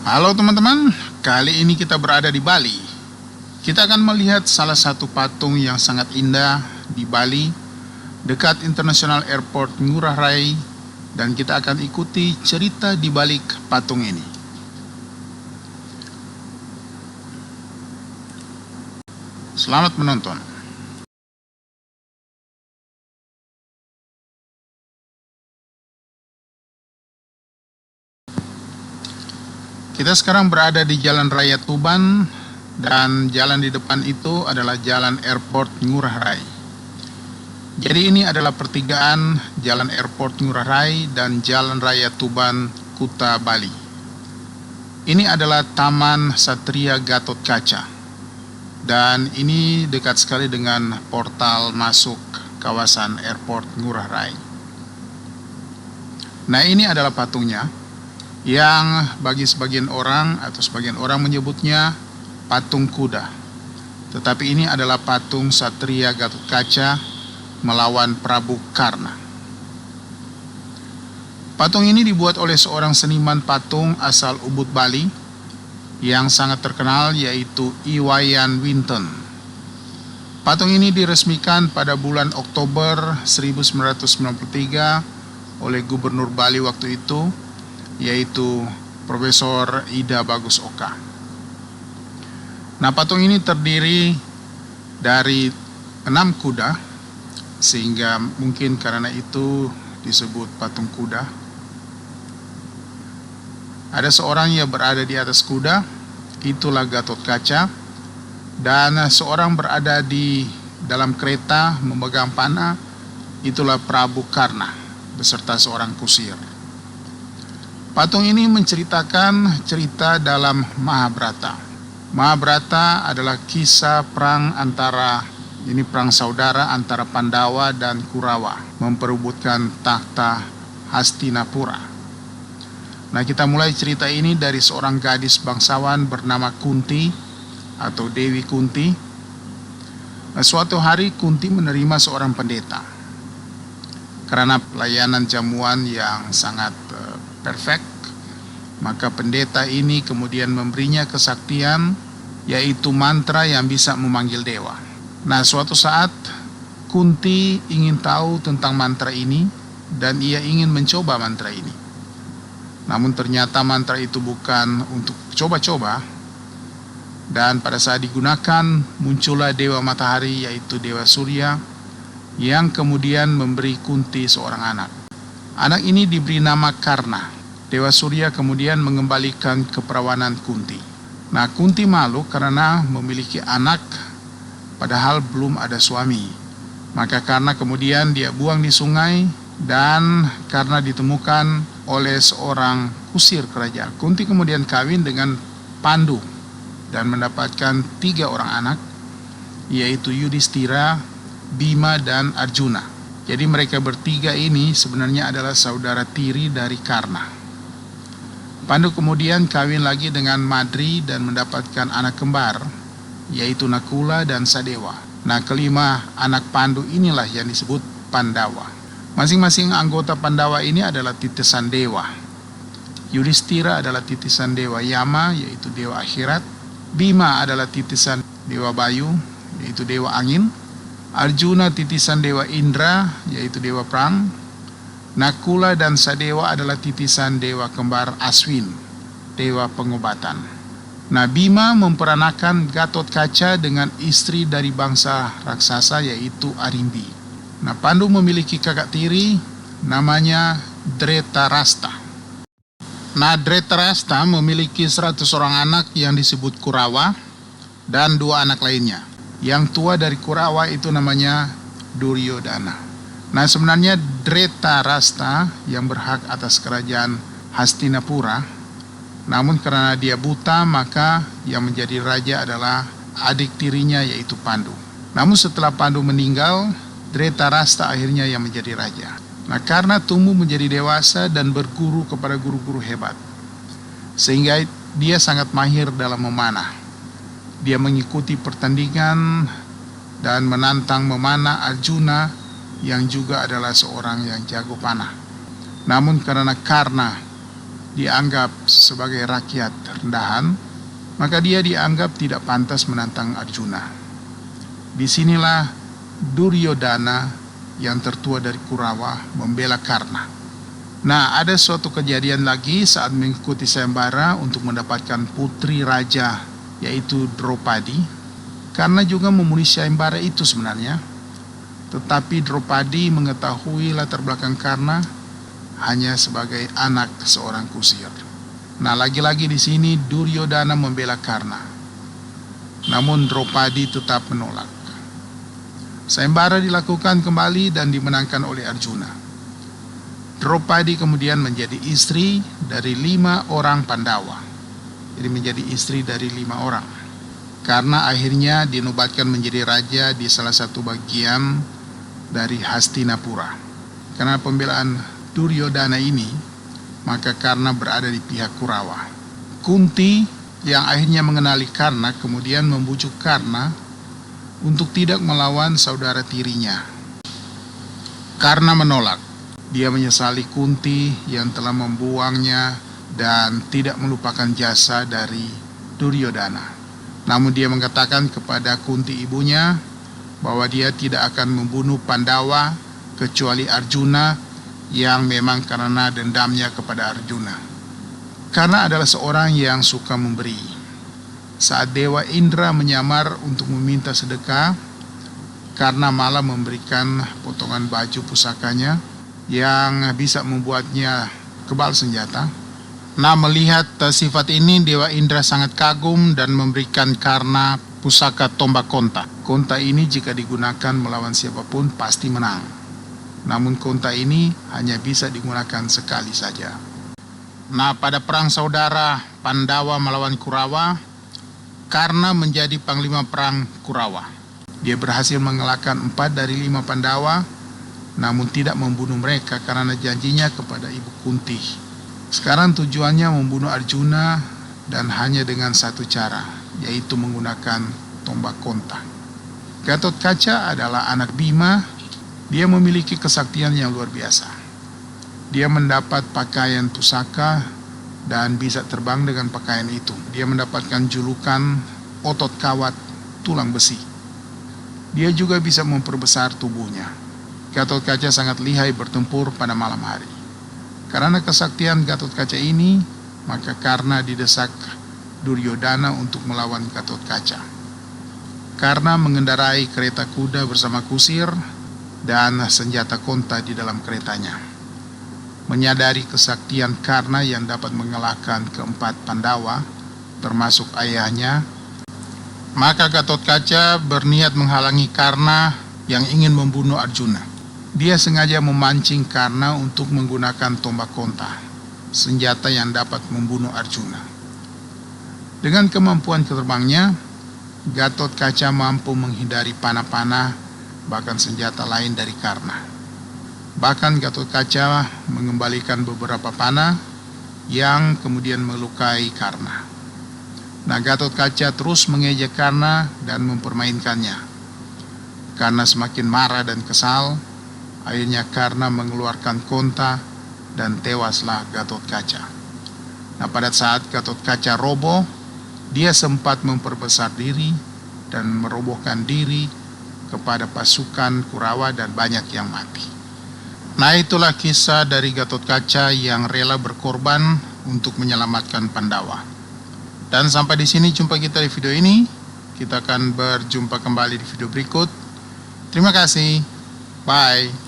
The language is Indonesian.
Halo teman-teman, kali ini kita berada di Bali. Kita akan melihat salah satu patung yang sangat indah di Bali, dekat International Airport Ngurah Rai, dan kita akan ikuti cerita di balik patung ini. Selamat menonton. Kita sekarang berada di Jalan Raya Tuban, dan jalan di depan itu adalah Jalan Airport Ngurah Rai. Jadi ini adalah pertigaan Jalan Airport Ngurah Rai dan Jalan Raya Tuban, Kuta Bali. Ini adalah Taman Satria Gatotkaca, dan ini dekat sekali dengan portal masuk kawasan Airport Ngurah Rai. Nah, ini adalah patungnya, yang bagi sebagian orang atau sebagian orang menyebutnya patung kuda. Tetapi ini adalah patung Satria Gatotkaca melawan Prabu Karna. Patung ini dibuat oleh seorang seniman patung asal Ubud, Bali, yang sangat terkenal, yaitu Iwayan Winton. Patung ini diresmikan pada bulan Oktober 1993 oleh Gubernur Bali waktu itu, yaitu Profesor Ida Bagus Oka. Nah, patung ini terdiri dari 6 kuda, sehingga mungkin karena itu disebut patung kuda. Ada seorang yang berada di atas kuda, itulah Gatotkaca, dan seorang berada di dalam kereta memegang panah, itulah Prabu Karna beserta seorang kusir. Patung ini menceritakan cerita dalam Mahabharata. Mahabharata adalah kisah perang perang saudara antara Pandawa dan Kurawa, memperebutkan takhta Hastinapura. Nah, kita mulai cerita ini dari seorang gadis bangsawan bernama Kunti atau Dewi Kunti. Nah, suatu hari Kunti menerima seorang pendeta. Karena pelayanan jamuan yang sangat perfect, maka pendeta ini kemudian memberinya kesaktian, yaitu mantra yang bisa memanggil dewa. Nah, suatu saat Kunti ingin tahu tentang mantra ini dan ia ingin mencoba mantra ini. Namun ternyata mantra itu bukan untuk coba-coba, dan pada saat digunakan muncullah dewa matahari, yaitu Dewa Surya, yang kemudian memberi Kunti seorang anak. Anak ini diberi nama Karna. Dewa Surya kemudian mengembalikan keperawanan Kunti. Nah, Kunti malu karena memiliki anak padahal belum ada suami. Maka Karna kemudian dia buang di sungai, dan karena ditemukan oleh seorang kusir kerajaan, Kunti kemudian kawin dengan Pandu dan mendapatkan 3 orang anak, yaitu Yudhistira, Bima, dan Arjuna. Jadi mereka bertiga ini sebenarnya adalah saudara tiri dari Karna. Pandu kemudian kawin lagi dengan Madri dan mendapatkan anak kembar, yaitu Nakula dan Sadewa. Nah, kelima anak Pandu inilah yang disebut Pandawa. Masing-masing anggota Pandawa ini adalah titisan dewa. Yudhistira adalah titisan dewa Yama, yaitu dewa akhirat. Bima adalah titisan dewa Bayu, yaitu dewa angin. Arjuna titisan dewa Indra, yaitu dewa perang. Nakula dan Sadewa adalah titisan dewa kembar Aswin, dewa pengobatan. Nah, Bima memperanakan Gatotkaca dengan istri dari bangsa raksasa, yaitu Arimbi. Nah, Pandu memiliki kakak tiri namanya Dretarasta. Nah, Dretarasta memiliki 100 orang anak yang disebut Kurawa dan 2 anak lainnya. Yang tua dari Kurawa itu namanya Duryodhana. Nah, sebenarnya Dretarasta yang berhak atas kerajaan Hastinapura, namun karena dia buta, maka yang menjadi raja adalah adik tirinya, yaitu Pandu. Namun setelah Pandu meninggal, Dretarasta akhirnya yang menjadi raja. Nah, karena tumbuh menjadi dewasa dan berguru kepada guru-guru hebat, sehingga dia sangat mahir dalam memanah. Dia mengikuti pertandingan dan menantang memanah Arjuna, yang juga adalah seorang yang jago panah. Namun karena Karna dianggap sebagai rakyat rendahan, maka dia dianggap tidak pantas menantang Arjuna. Disinilah Duryodhana yang tertua dari Kurawa membela Karna. Nah, ada suatu kejadian lagi saat mengikuti sayembara untuk mendapatkan putri raja, yaitu Draupadi. Karna juga memenuhi sayembara itu sebenarnya, tetapi Draupadi mengetahui latar belakang Karna hanya sebagai anak seorang kusir. Nah, lagi-lagi di sini Duryodhana membela Karna, namun Draupadi tetap menolak. Sayembara dilakukan kembali dan dimenangkan oleh Arjuna. Draupadi kemudian menjadi istri dari 5 orang Pandawa. Jadi menjadi istri dari 5 orang. Karena akhirnya dinobatkan menjadi raja di salah satu bagian dari Hastinapura. Karena pembelaan Duryodhana ini, maka Karna berada di pihak Kurawa. Kunti yang akhirnya mengenali Karna kemudian membujuk Karna untuk tidak melawan saudara tirinya. Karna menolak. Dia menyesali Kunti yang telah membuangnya dan tidak melupakan jasa dari Duryodhana. Namun dia mengatakan kepada Kunti ibunya bahwa dia tidak akan membunuh Pandawa kecuali Arjuna, yang memang karena dendamnya kepada Arjuna. Karena adalah seorang yang suka memberi. Saat Dewa Indra menyamar untuk meminta sedekah, Karna malah memberikan potongan baju pusakanya yang bisa membuatnya kebal senjata. Nah, melihat sifat ini, Dewa Indra sangat kagum dan memberikan Karna pusaka tombak konta. Konta ini jika digunakan melawan siapapun pasti menang. Namun konta ini hanya bisa digunakan sekali saja. Nah, pada perang saudara Pandawa melawan Kurawa, Karna menjadi panglima perang Kurawa. Dia berhasil mengalahkan 4 dari 5 Pandawa, namun tidak membunuh mereka karena janjinya kepada ibu Kunti. Sekarang tujuannya membunuh Arjuna dan hanya dengan satu cara, yaitu menggunakan tombak konta. Gatotkaca adalah anak Bima. Dia memiliki kesaktian yang luar biasa. Dia mendapat pakaian pusaka dan bisa terbang dengan pakaian itu. Dia mendapatkan julukan otot kawat tulang besi. Dia juga bisa memperbesar tubuhnya. Gatotkaca sangat lihai bertempur pada malam hari. Karena kesaktian Gatotkaca ini, maka Karna didesak Duryodhana untuk melawan Gatotkaca. Karna mengendarai kereta kuda bersama kusir dan senjata konta di dalam keretanya. Menyadari kesaktian Karna yang dapat mengalahkan keempat Pandawa, termasuk ayahnya, maka Gatotkaca berniat menghalangi Karna yang ingin membunuh Arjuna. Dia sengaja memancing Karna untuk menggunakan tombak konta, senjata yang dapat membunuh Arjuna. Dengan kemampuan terbangnya, Gatotkaca mampu menghindari panah-panah bahkan senjata lain dari Karna. Bahkan Gatotkaca mengembalikan beberapa panah yang kemudian melukai Karna. Nah, Gatotkaca terus mengejek Karna dan mempermainkannya. Karna semakin marah dan kesal. Akhirnya Karna mengeluarkan konta dan tewaslah Gatotkaca. Nah, pada saat Gatotkaca roboh, dia sempat memperbesar diri dan merobohkan diri kepada pasukan Kurawa dan banyak yang mati. Nah, itulah kisah dari Gatotkaca yang rela berkorban untuk menyelamatkan Pandawa. Dan sampai di sini jumpa kita di video ini. Kita akan berjumpa kembali di video berikut. Terima kasih. Bye.